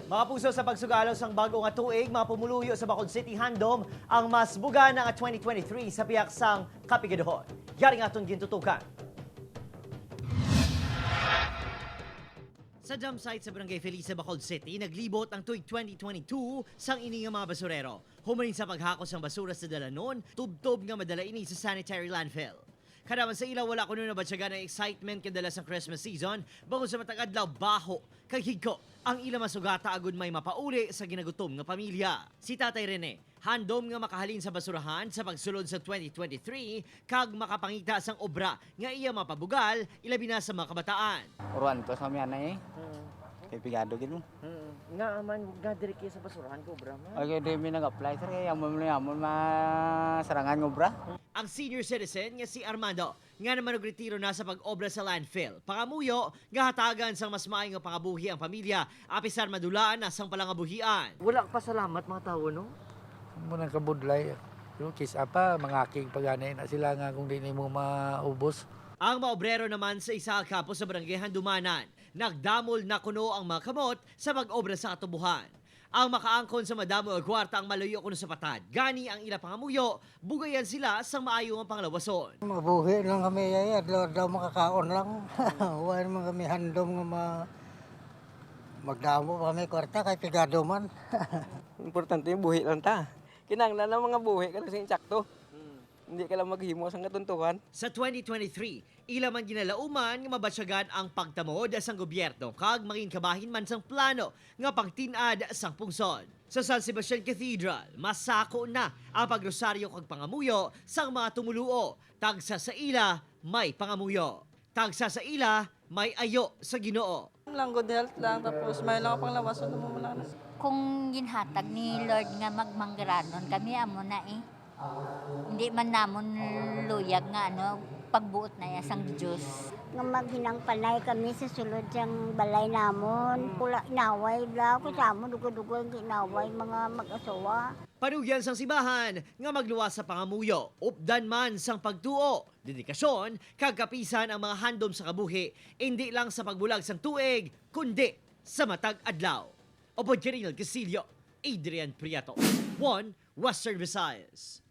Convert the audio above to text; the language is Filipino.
Mga puso sa pagsugalo sang bago nga tuig, mga pumuluyo sa Bacolod City Handom ang mas buga nga 2023 sa piyak sang Kapigaduhon. Yari nga itong gintutukan. Sa dump site sa Barangay Feliz sa Bacolod City, naglibot ang tuig 2022 sang ini nga mga basurero. Humanin sa paghakos ng basura sa dalanon, tubtob nga madala ini sa sanitary landfill. Kadaman sa ilaw, wala kuno na batsyaga ng excitement kadala sa Christmas season, bago sa matag-adlaw baho, kay higko, ang ila masugata agud may mapauli sa ginagutom nga pamilya. Si Tatay Rene, handom nga makahalin sa basurahan sa pagsulod sa 2023, kag makapangita sang obra nga iya mapabugal, ilabi na sa mga kabataan. Uruan to sa mga na Kay pigado gid mo. Nga man, nga diri kayo sa basurahan ko, obra man. Okay, di mi nag-apply sir kay amon masarangan ng obra. Ang senior citizen nga si Armando nga naman nagretiro na sa pag-obra sa landfill. Pangamuyo nga hatagan sang mas maayong nga pangabuhi ang pamilya apisar madulaan na sang palangabuhian. Wala pa salamat mga tao no. Muna kabudlay. Pero kisa pa, mga aking pagani na sila nga kung di mo maubos. Ang maobrero naman sa isa kapo sa barangay Handumanan, nagdamol na kuno ang mga kamot sa pag-obra sa katubuhan. Ang makaangkon sa madamo o kwarta ang malayo kuno sa patad. Gani ang ila pangamuyo, bugayan sila sa maayong ang panglawason. Mabuhi lang kami ay adlaw makakaon lang. Wala naman kami handom nga magdamo pa kami kwarta kay pigado man. Importante yung buhi lang ta. Kinanglan ng mga buhi ka lang sa insakto. Hindi ka lang maghimo sa katuntukan. Sa 2023, ila man ginalauman nga mabatsyagan ang pagtamod sang gobyerno kag maging kabahin man sang plano nga pagtinad sang pungsod. Sa San Sebastian Cathedral, masako na ang pagrosaryo kag pangamuyo sang mga tumuluo. Tagsa sa ila, may pangamuyo. Tagsa sa ila, may ayo sa Ginoo. Lang good health lang, tapos may lang pang lawasan mo muna na. Kung ginhatag ni Lord nga magmanggaranon, kami amo na eh. Hindi man namon luyag nga pagbuot na sang Diyos. Nga maghinang panay kami sa sulod sang balay namon. Pula inaway bla ko sa amon dugo-dugo ang inaway mga mag-asawa. Panugyan sang sibahan nga magluwas sa pangamuyo, updan man sang pagtuo, dedikasyon, kagkapisan ang mga handom sa kabuhi, hindi lang sa pagbulag sang tuig, kundi sa matag adlaw. Opod Carinal Casillo, Adrian Prieto, 1 Western Visayas.